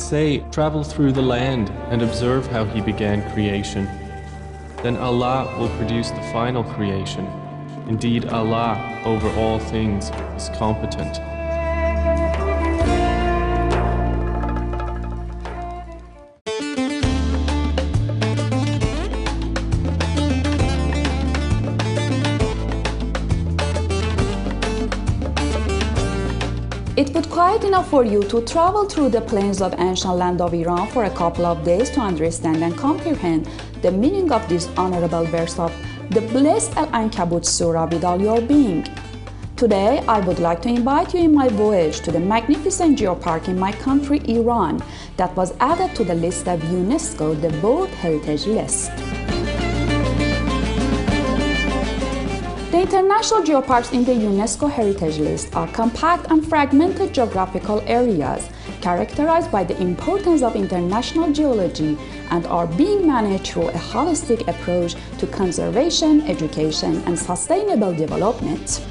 say, travel through the land and observe how He began creation. Then Allah will produce the final creation. Indeed, Allah, over all things, is competent. It would quite enough for you to travel through the plains of ancient land of Iran for a couple of days to understand and comprehend the meaning of this honorable verse of the blessed Al-Ankabut Surah with all your being. Today, I would like to invite you in my voyage to the magnificent geopark in my country, Iran, that was added to the list of UNESCO, the World Heritage List. The international geoparks in the UNESCO Heritage List are compact and fragmented geographical areas characterized by the importance of international geology and are being managed through a holistic approach to conservation, education, and sustainable development.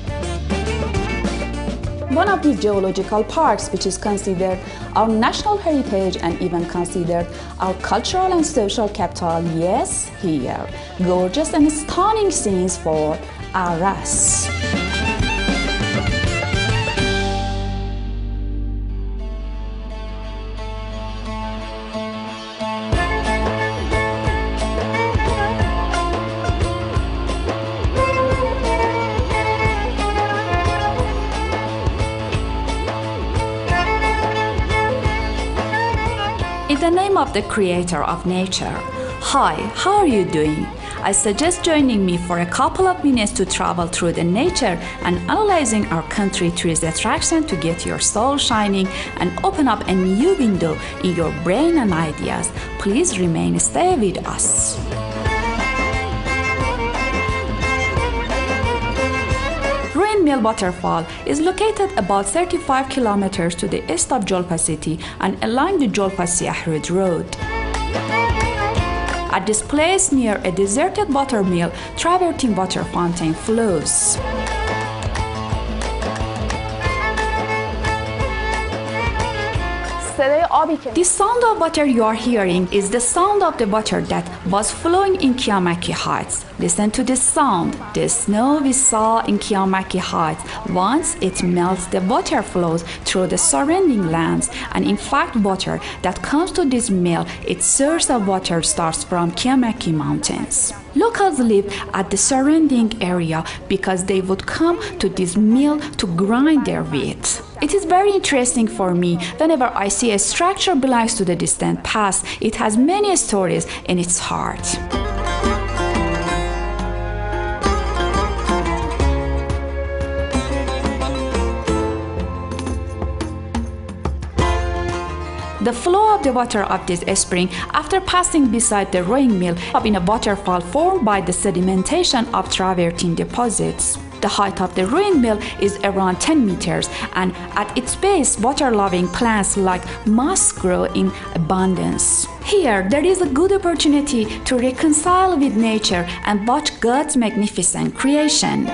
One of these geological parks, which is considered our national heritage and even considered our cultural and social capital, yes, here, gorgeous and stunning scenes for Aras. In the name of the creator of nature, hi, how are you doing? I suggest joining me for a couple of minutes to travel through the nature and analyzing our country through its attraction to get your soul shining and open up a new window in your brain and ideas. Please stay with us. Ruin Mill Waterfall is located about 35 kilometers to the east of Jolfa city and along the Jolfa-Siahrud road. At this place, near a deserted water mill, travertine water fountain flows. The sound of water you are hearing is the sound of the water that was flowing in Kiamaki Heights. Listen to this sound. The snow we saw in Kiamaki Heights, once it melts, the water flows through the surrounding lands, and in fact water that comes to this mill, its source of water starts from Kiamaki Mountains. Locals live at the surrounding area because they would come to this mill to grind their wheat. It is very interesting for me whenever I see a structure belongs to the distant past. It has many stories in its heart. The flow of the water of this spring after passing beside the rowing mill up in a waterfall formed by the sedimentation of travertine deposits. The height of the ruined mill is around 10 meters, and at its base, water-loving plants like moss grow in abundance. Here, there is a good opportunity to reconcile with nature and watch God's magnificent creation.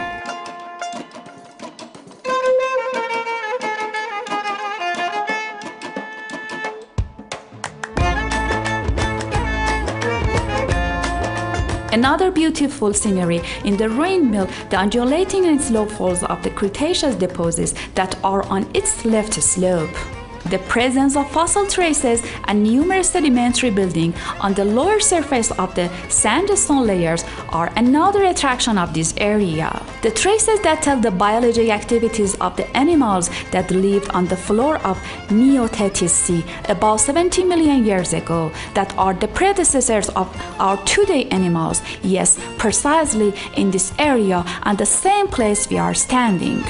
Another beautiful scenery in the ruined mill, the undulating and slow falls of the Cretaceous deposits that are on its left slope. The presence of fossil traces and numerous sedimentary buildings on the lower surface of the sandstone layers are another attraction of this area. The traces that tell the biologic activities of the animals that lived on the floor of Neotethys Sea about 70 million years ago, that are the predecessors of our today animals, yes, precisely in this area and the same place we are standing.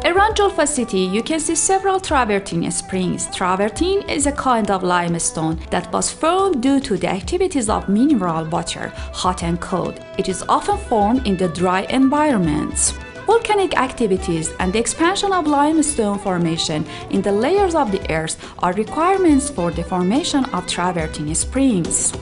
Around Jolfa city, you can see several travertine springs. Travertine is a kind of limestone that was formed due to the activities of mineral water, hot and cold. It is often formed in the dry environments. Volcanic activities and the expansion of limestone formation in the layers of the earth are requirements for the formation of travertine springs.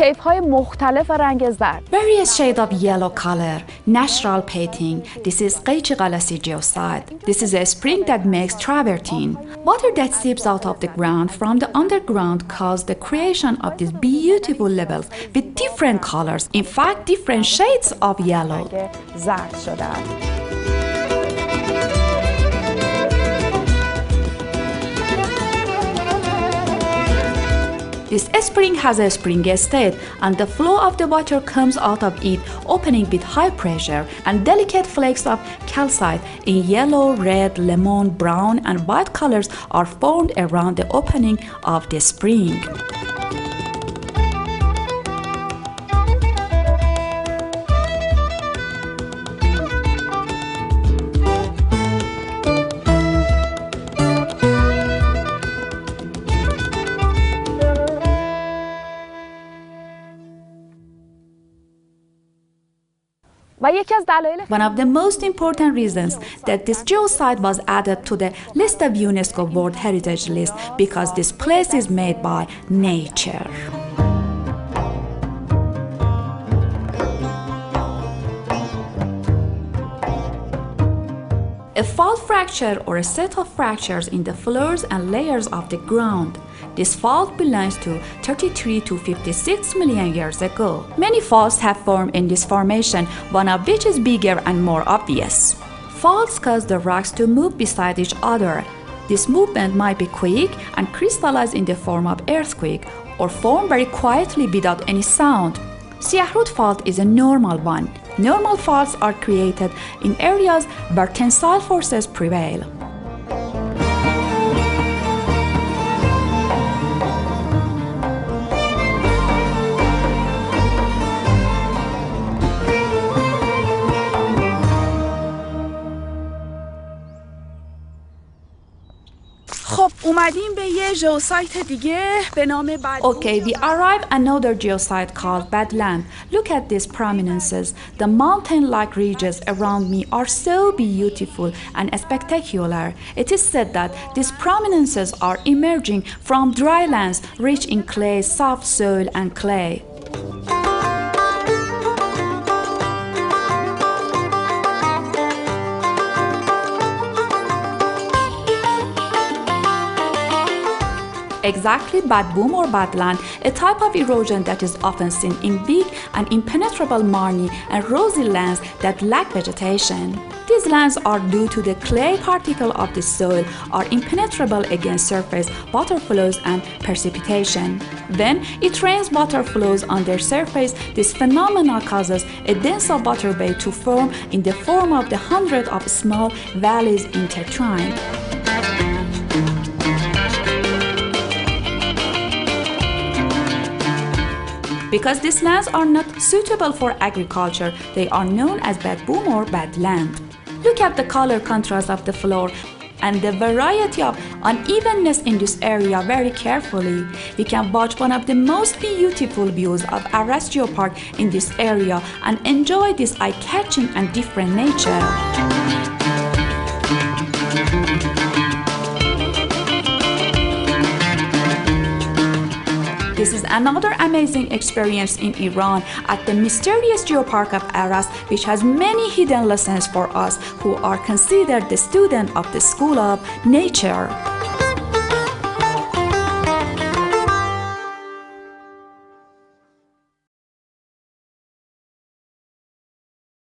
طیف‌های مختلف رنگ زرد. Various shades of yellow color, natural painting. This is قیچی geoside. This is a spring that makes travertine. Water that seeps out of the ground from the underground caused the creation of these beautiful levels with different colors. In fact, different shades of yellow. زرد شدن. This spring has a spring state, and the flow of the water comes out of it, opening with high pressure, and delicate flakes of calcite in yellow, red, lemon, brown, and white colors are formed around the opening of the spring. و یکی از دلایل One of the most important reasons that this geosite was added to the list of UNESCO World Heritage List because this place is made by nature. A fault fracture or a set of fractures in the floors and layers of the ground. This fault belongs to 33 to 56 million years ago. Many faults have formed in this formation, one of which is bigger and more obvious. Faults cause the rocks to move beside each other. This movement might be quick and crystallize in the form of earthquake, or form very quietly without any sound. Siahrut fault is a normal one. Normal faults are created in areas where tensile forces prevail. خب اومدیم به یه ژئوسایت دیگه به نام بدبوم. Okay, we arrive another geosite called Badland. Look at these prominences. The mountain-like ridges around me are so beautiful and spectacular. It is said that these prominences are emerging from dry lands rich in clay, soft soil and clay. Exactly, badboom or badland, a type of erosion that is often seen in big and impenetrable marny and rosy lands that lack vegetation. These lands are due to the clay particle of the soil are impenetrable against surface water flows and precipitation. When it rains, water flows on their surface. This phenomenon causes a dense water bed to form in the form of the hundreds of small valleys intertwined. Because these lands are not suitable for agriculture, they are known as badboom or badland. Look at the color contrast of the floor and the variety of unevenness in this area very carefully. We can watch one of the most beautiful views of Aras Geopark in this area and enjoy this eye-catching and different nature. This is another amazing experience in Iran at the mysterious geopark of Aras, which has many hidden lessons for us who are considered the student of the School of Nature.